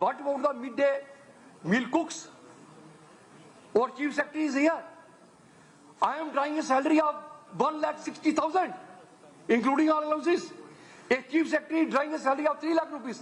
What about the midday meal cooks? Our chief secretary is here. I am drawing a salary of 1,60,000, including all allowances. A chief secretary drawing a salary of 3 lakh rupees.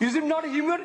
Is it not human?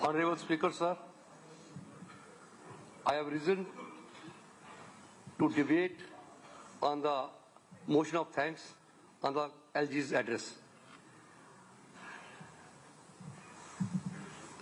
Honorable Speaker, sir, I have risen to debate on the motion of thanks on the LG's address.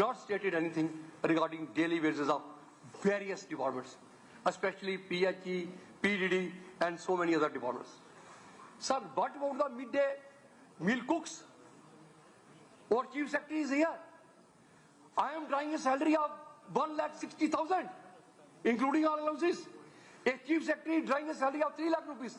not stated anything regarding daily wages of various departments, especially PHE, PDD, and so many other departments. Sir, what about the midday meal cooks? Our chief secretary is here. I am drawing a salary of 1,60,000, including all allowances. A chief secretary drawing a salary of 3 lakh rupees.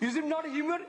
Is it not human?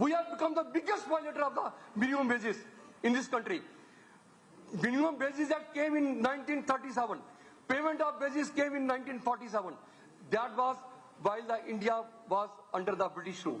We have become the biggest violator of the minimum wages in this country. Minimum Wages Act came in 1937. Payment of wages came in 1947. That was while the India was under the British rule.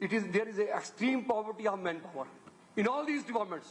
there is a extreme poverty of manpower in all these departments.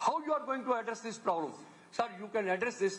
how you are going to address this problem? Sir, you can address this.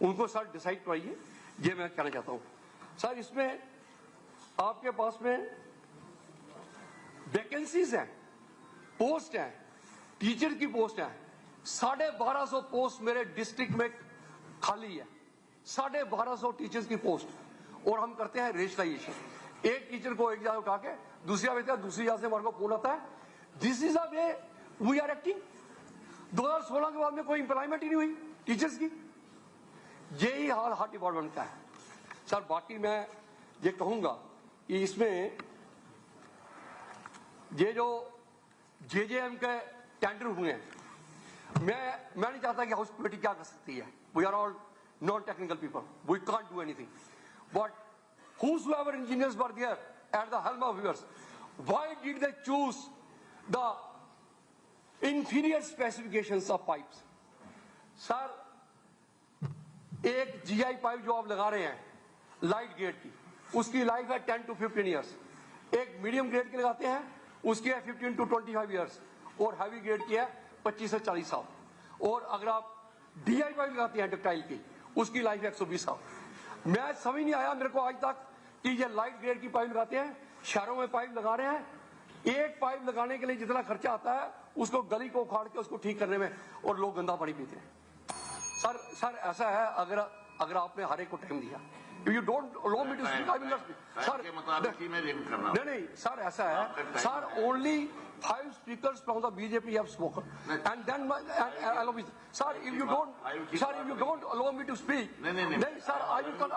ان کو سر decide کرائیے. یہ میں کہنا چاہتا ہوں. سر اس میں آپ کے پاس میں ویکنسیز ہیں, پوسٹ ہیں, ٹیچر کی پوسٹ ہیں. 1250 پوسٹ میرے ڈسٹرکٹ میں خالی ہے. 1250 ٹیچرز کی پوسٹ, اور ہم کرتے ہیں ریشنلائزیشن. ایک ٹیچر کو ایک جگہ اٹھا کے دوسری جگہ, دوسری جگہ سے ہمارے کو فون آتا ہے. دس از اے وے وی آر ایکٹنگ. 2016 کے بعد میں کوئی امپلائمنٹ ہی نہیں ہوئی ٹیچرز کی. یہی حال ہر ڈپارٹمنٹ کا ہے. سر باقی میں یہ کہوں گا کہ اس میں یہ جو جے ایم کے ٹینڈر ہوئے ہیں, میں نہیں چاہتا کہ ہاؤس کمیٹی کیا کر سکتی ہے. We are all non technical people, we can't do اینی تھنگ. But whosoever engineers were there at the helm of yours, why did they choose the inferior specifications of pipes? سر ایک جی آئی پائپ جو آپ لگا رہے ہیں لائٹ گریڈ کی, اس کی لائف ہے 10 to 15 years. ایک میڈیم گریڈ کی لگاتے ہیں اس کی ہے 15 to 25 years, اور ہیوی گریڈ کی ہے 25 سے 40 سال. اور اگر آپ ڈی آئی پائپ لگاتے ہیں ڈکٹائل کی, اس کی لائف ہے 120 سال. میں سمجھ نہیں آیا میرے کو آج تک کہ یہ لائٹ گریڈ کی پائپ لگاتے ہیں, شہروں میں پائپ لگا رہے ہیں. ایک پائپ لگانے کے لیے جتنا خرچہ آتا ہے اس کو گلی کو اکھاڑ کے اس کو ٹھیک کرنے میں, اور لوگ گندا پانی پیتے ہیں. سر ایسا ہے, اگر آپ نے ہر ایک کو ٹائم دیا, you don't allow me to speak, I will not speak. Sir, نہیں سر ایسا ہے, سر only 5 speakers from the BJP have spoken, and then allow me. Sir, if you don't allow me to speak, نہیں sir, I will.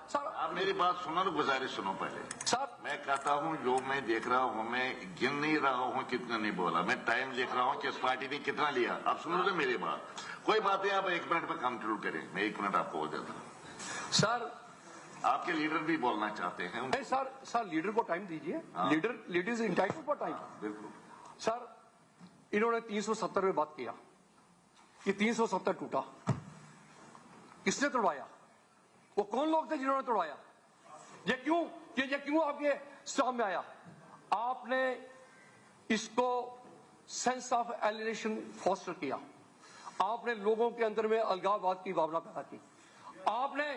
Sir, آپ میری بات سنو تو گزارش سنو پہلے. سر میں کہتا ہوں جو میں دیکھ رہا ہوں, میں گن نہیں رہا ہوں کتنا نہیں بولا, میں ٹائم دیکھ رہا ہوں کہ اس پارٹی نے کتنا لیا. آپ سنو تو میری بات, کوئی بات ہے, آپ 1 منٹ پہ کام شروع کریں, میں 1 منٹ آپ کو ہو دیتا ہوں. سر آپ کے لیڈر بھی بولنا چاہتے ہیں. نہیں سر لیڈر کو ٹائم دیجیے. Leader is entitled for time. بالکل. سر انہوں نے 370 میں بات کیا کہ 370 ٹوٹا. کس نے توڑوایا؟ وہ کون لوگ تھے جنہوں نے توڑوایا؟ یہ کیوں آپ کے اسٹاف میں آیا؟ آپ نے اس کو سینس آف ایلینیشن فاسٹر کیا. آپ نے لوگوں کے اندر میں الگاوات کی بھاونا پیدا کی. آپ نے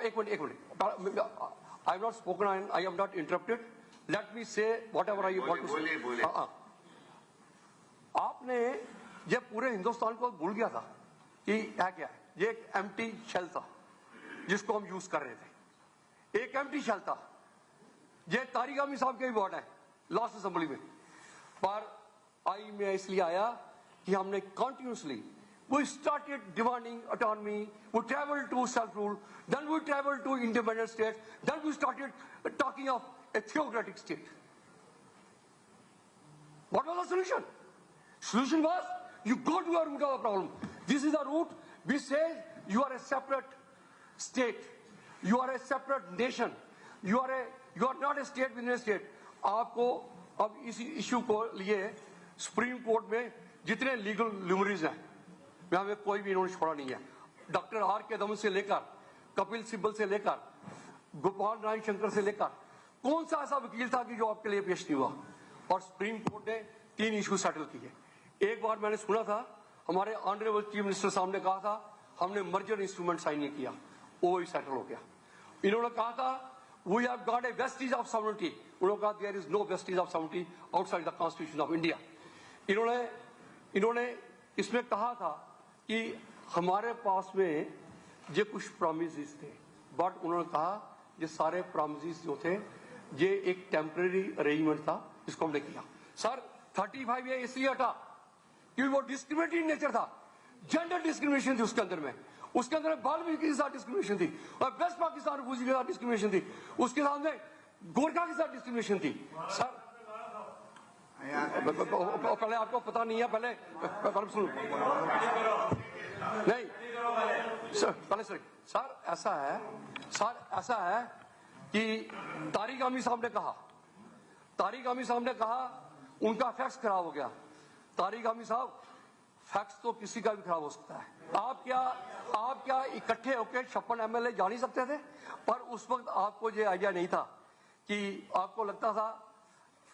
ایک minute I have not spoken, I am not interrupted. Let me say whatever I want to say. آپ نے یہ پورے ہندوستان کو بھول گیا تھا کہ ہے کیا ہے. یہ ایک ایمٹی شیل تھا جس کو ہم یوز کر رہے تھے. ایک ایمٹی شیل تھا. یہ طارق عامی صاحب کے بھی ورڈ ہے لاسٹ اسمبلی میں. پر میں اس لیے آیا کہ ہم نے continuously we started demanding autonomy, we traveled to self-rule, then we traveled to independent states, then we started talking of a theocratic state. What was the solution? Solution was, you go to the root of the problem. This is the root. We say you are a separate state, you are a separate nation, you are not a state within a state. آپ کو اب اس issue کو لیے supreme court میں جتنے legal لیومریز ہیں, میں ہمیں کوئی بھی انہوں نے چھوڑا نہیں ہے. ڈاکٹر آر کے دم سے لے کر کپل سبل سے لے کر گوپال نارائن شنکر سے لے کر کون سا ایسا وکیل تھا کہ جو آپ کے لیے پیش نہیں ہوا. اور سپریم کورٹ نے 3 ایشو سیٹل کیے. ایک بار میں نے سنا تھا ہمارے آنریبل چیف منسٹر صاحب نے کہا تھا ہم نے مرجر انسٹرومنٹ سائن نہیں کیا, وہ سیٹل ہو گیا. انہوں نے کہا تھا we have got a vestige of sovereignty. انہوں نے کہا there is no vestige of sovereignty outside the constitution of India. انہوں نے اس میں کہا تھا کہ ہمارے پاس میں یہ کچھ پرومیسز تھے, بٹ انہوں نے کہا یہ سارے پرومیسز جو تھے یہ ایک ٹیمپریری ارینجمنٹ تھا جس کو ہم نے کیا. سر 35 یہ اس لیے ہٹا کیونکہ وہ ڈسکریمنیٹنگ نیچر تھا. جینڈر ڈسکریمنیشن تھی اس کے اندر میں, اس کے اندر بالوی کے ساتھ ڈسکریمنیشن تھی, اور ویسٹ پاکستان ریفیوجی کے ساتھ ڈسکریمنیشن تھی, اس کے ساتھ میں گورکھا کے ساتھ ڈسکریمنیشن تھی. سر پہلے آپ کو پتا نہیں ہے, پہلے سنو نہیں پہلے سر ایسا ہے کہ طارق عامی صاحب نے کہا ان کا فیکس خراب ہو گیا. طارق عامی صاحب فیکس تو کسی کا بھی خراب ہو سکتا ہے. آپ کیا اکٹھے ہو کے 56 MLA جا نہیں سکتے تھے؟ پر اس وقت آپ کو یہ آئیڈیا نہیں تھا کہ آپ کو لگتا تھا,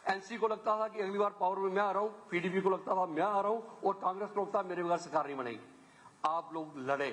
این سی کو لگتا تھا کہ اگلی بار پاور میں آ رہا ہوں, پی ڈی پی کو لگتا تھا میں آ رہا ہوں, اور کانگریس کو لگتا میرے بغیر سرکار نہیں بنے گی. آپ لوگ لڑے,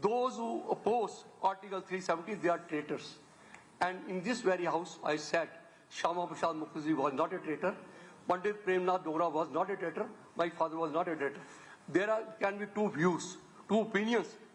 those who oppose Article 370 they are traitors, and in this very house I said Shama Prasad Mukherjee was not a traitor, Pandit Premnath Dogra was not a traitor, my father was not a traitor. There can be two views, two opinions.